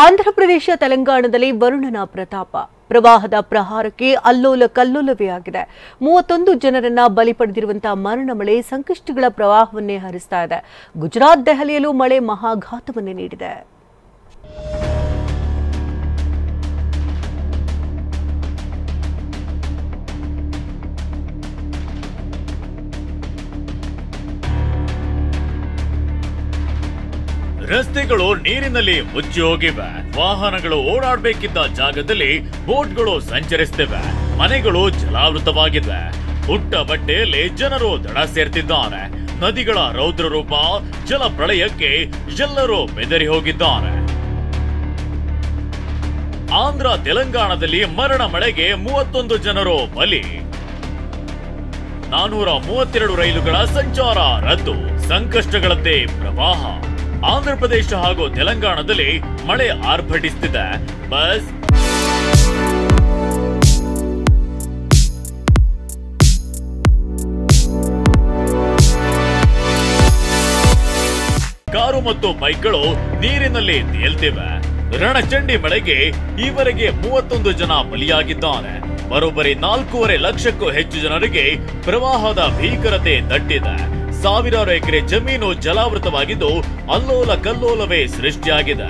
ಆಂಧ್ರಪ್ರದೇಶ ತೆಲಂಗಾಣದಲ್ಲಿ ವರುಣನ ಪ್ರತಾಪ ಪ್ರವಾಹದ ಪ್ರಹಾರಕ್ಕೆ ಅಲ್ಲೋಲ ಕಲ್ಲೋಲವೇ ಆಗಿದೆ. 31 ಜನರನ್ನ ಬಲಿ ಪಡೆದಿರುವಂತಹ ಮರಣ ಮಳೆ ಸಂಕಷ್ಟಗಳ ಪ್ರವಾಹವನ್ನೇ ಹರಿಸ್ತಾ ಇದೆ. ಗುಜರಾತ್ ದೆಹಲಿಯಲ್ಲೂ ಮಳೆ ಮಹಾಘಾತವನ್ನೇ ನೀಡಿದೆ. ರಸ್ತೆಗಳು ನೀರಿನಲ್ಲಿ ಮುಚ್ಚಿ ಹೋಗಿವೆ. ವಾಹನಗಳು ಓಡಾಡಬೇಕಿದ್ದ ಜಾಗದಲ್ಲಿ ಬೋಟ್ಗಳು ಸಂಚರಿಸುತ್ತಿವೆ. ಮನೆಗಳು ಜಲಾವೃತವಾಗಿವೆ. ಹುಟ್ಟ ಬಟ್ಟೆಯಲ್ಲಿ ಜನರು ದಡ ಸೇರ್ತಿದ್ದಾರೆ. ನದಿಗಳ ರೌದ್ರ ರೂಪ ಜಲ ಪ್ರಳಯಕ್ಕೆ ಎಲ್ಲರೂ ಬೆದರಿ ಹೋಗಿದ್ದಾರೆ. ಆಂಧ್ರ ತೆಲಂಗಾಣದಲ್ಲಿ ಮರಣ ಮಳೆಗೆ 31 ಜನರು ಬಲಿ. 432 ರೈಲುಗಳ ಸಂಚಾರ ರದ್ದು. ಸಂಕಷ್ಟಗಳದ್ದೇ ಪ್ರವಾಹ. ಆಂಧ್ರಪ್ರದೇಶ ಹಾಗೂ ತೆಲಂಗಾಣದಲ್ಲಿ ಮಳೆ ಆರ್ಭಟಿಸುತ್ತಿದೆ. ಬಸ್, ಕಾರು ಮತ್ತು ಬೈಕ್ಗಳು ನೀರಿನಲ್ಲಿ ತೇಲ್ತಿವೆ. ರಣಚಂಡಿ ಮಳೆಗೆ ಈವರೆಗೆ 31 ಜನ ಬಲಿಯಾಗಿದ್ದಾರೆ. ಬರೋಬ್ಬರಿ 4.5 ಲಕ್ಷಕ್ಕೂ ಹೆಚ್ಚು ಜನರಿಗೆ ಪ್ರವಾಹದ ಭೀಕರತೆ ತಟ್ಟಿದೆ. ಸಾವಿರಾರು ಎಕರೆ ಜಮೀನು ಜಲಾವೃತವಾಗಿದ್ದು ಅಲ್ಲೋಲ ಕಲ್ಲೋಲವೇ ಸೃಷ್ಟಿಯಾಗಿದೆ.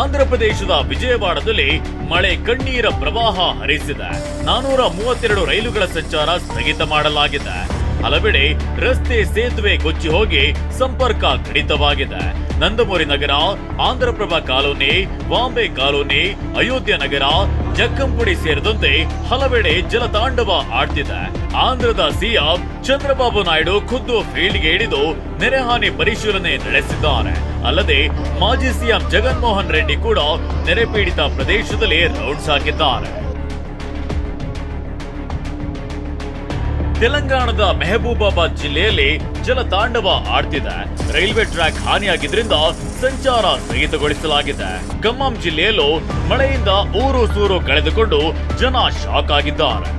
ಆಂಧ್ರಪ್ರದೇಶದ ವಿಜಯವಾಡದಲ್ಲಿ ಮಳೆ ಕಣ್ಣೀರ ಪ್ರವಾಹ ಹರಿಸಿದೆ. 432 ರೈಲುಗಳ ಸಂಚಾರ ಸ್ಥಗಿತ ಮಾಡಲಾಗಿದೆ. ಹಲವೆಡೆ ರಸ್ತೆ ಸೇತುವೆ ಕೊಚ್ಚಿ ಹೋಗಿ ಸಂಪರ್ಕ ಕಡಿತವಾಗಿದೆ. ನಂದಮೂರಿ ನಗರ, ಆಂಧ್ರಪ್ರಭ ಕಾಲೋನಿ, ಬಾಂಬೆ ಕಾಲೋನಿ, ಅಯೋಧ್ಯ ನಗರ, ಜಕ್ಕಂಪುಡಿ ಸೇರಿದಂತೆ ಹಲವೆಡೆ ಜಲತಾಂಡವ ಆಡ್ತಿದೆ. ಆಂಧ್ರದ ಸಿಎಂ ಚಂದ್ರಬಾಬು ನಾಯ್ಡು ಖುದ್ದು ಫೀಲ್ಡ್ಗೆ ಇಳಿದು ನೆರೆಹಾನಿ ಪರಿಶೀಲನೆ ನಡೆಸಿದ್ದಾರೆ. ಅಲ್ಲದೆ ಮಾಜಿ ಸಿಎಂ ಜಗನ್ಮೋಹನ್ ರೆಡ್ಡಿ ಕೂಡ ನೆರೆ ಪೀಡಿತ ಪ್ರದೇಶದಲ್ಲಿ ರೌಂಡ್ಸ್ ಹಾಕಿದ್ದಾರೆ. ತೆಲಂಗಾಣದ ಮೆಹಬೂಬಾಬಾದ್ ಜಿಲ್ಲೆಯಲ್ಲಿ ಜಲತಾಂಡವ ಆಡ್ತಿದೆ. ರೈಲ್ವೆ ಟ್ರ್ಯಾಕ್ ಹಾನಿಯಾಗಿದ್ರಿಂದ ಸಂಚಾರ ಸ್ಥಗಿತಗೊಳಿಸಲಾಗಿದೆ. ಖಮ್ಮಂ ಜಿಲ್ಲೆಯಲ್ಲೂ ಮಳೆಯಿಂದ ಊರು ಸೂರು ಕಳೆದುಕೊಂಡು ಜನ ಶಾಕ್ ಆಗಿದ್ದಾರೆ.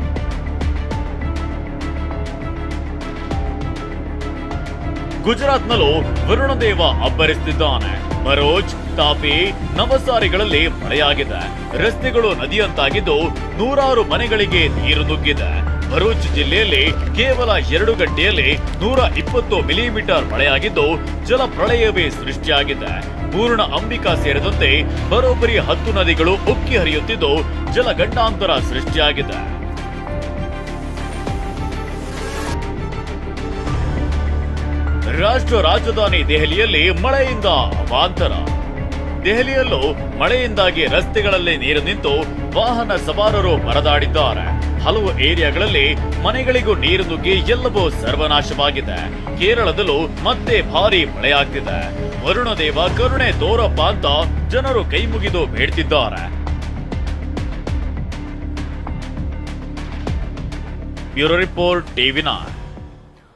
ಗುಜರಾತ್ನಲ್ಲೂ ವರುಣದೇವ ಅಬ್ಬರಿಸುತ್ತಿದ್ದಾನೆ. ಭರೋಚ್, ತಾಪಿ, ನವಸಾರಿಗಳಲ್ಲಿ ಮಳೆಯಾಗಿದೆ. ರಸ್ತೆಗಳು ನದಿಯಂತಾಗಿದ್ದು ನೂರಾರು ಮನೆಗಳಿಗೆ ನೀರು ನುಗ್ಗಿದೆ. ಭರೂಚ್ ಜಿಲ್ಲೆಯಲ್ಲಿ ಕೇವಲ 2 ಗಂಟೆಯಲ್ಲಿ 120 ಮಿಲಿಮೀಟರ್ ಮಳೆಯಾಗಿದ್ದು ಜಲ ಪ್ರಳಯವೇ ಸೃಷ್ಟಿಯಾಗಿದೆ. ಪೂರ್ಣ ಅಂಬಿಕಾ ಸೇರಿದಂತೆ ಬರೋಬ್ಬರಿ 10 ನದಿಗಳು ಉಕ್ಕಿ ಹರಿಯುತ್ತಿದ್ದು ಜಲಗಂಡಾಂತರ ಸೃಷ್ಟಿಯಾಗಿದೆ. ರಾಷ್ಟ್ರ ರಾಜಧಾನಿ ದೆಹಲಿಯಲ್ಲಿ ಮಳೆಯಿಂದ ಅವಾಂತರ. ದೆಹಲಿಯಲ್ಲೂ ಮಳೆಯಿಂದಾಗಿ ರಸ್ತೆಗಳಲ್ಲಿ ನೀರು ನಿಂತು ವಾಹನ ಸವಾರರು ಪರದಾಡಿದ್ದಾರೆ. ಹಲವು ಏರಿಯಾಗಳಲ್ಲಿ ಮನೆಗಳಿಗೂ ನೀರು ನುಗ್ಗಿ ಎಲ್ಲವೂ ಸರ್ವನಾಶವಾಗಿದೆ. ಕೇರಳದಲ್ಲೂ ಮತ್ತೆ ಭಾರಿ ಮಳೆಯಾಗ್ತಿದೆ. ವರುಣದೇವ ಕರುಣೆ ತೋರಪ್ಪ ಅಂತ ಜನರು ಕೈ ಮುಗಿದು ಬೇಡ್ತಿದ್ದಾರೆ. Bureau report, TV9.